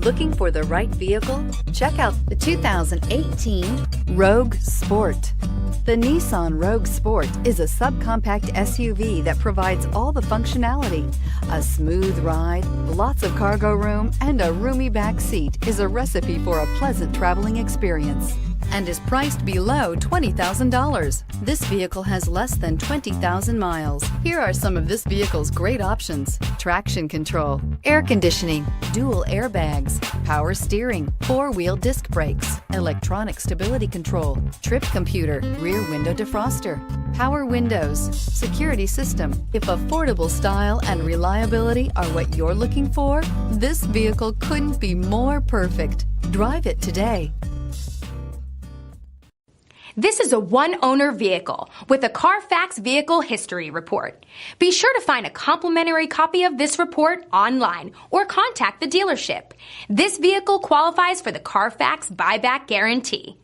Looking for the right vehicle? Check out the 2018 Rogue Sport. The Nissan Rogue Sport is a subcompact SUV that provides all the functionality. A smooth ride, lots of cargo room, and a roomy back seat is a recipe for a pleasant traveling experience and is priced below $20,000. This vehicle has less than 20,000 miles. Here are some of this vehicle's great options: traction control, air conditioning, dual airbags, power steering, four-wheel disc brakes, electronic stability control, trip computer, rear window defroster, power windows, security system. If affordable style and reliability are what you're looking for, this vehicle couldn't be more perfect. Drive it today. This is a one-owner vehicle with a CARFAX Vehicle History Report. Be sure to find a complimentary copy of this report online or contact the dealership. This vehicle qualifies for the CARFAX Buyback Guarantee.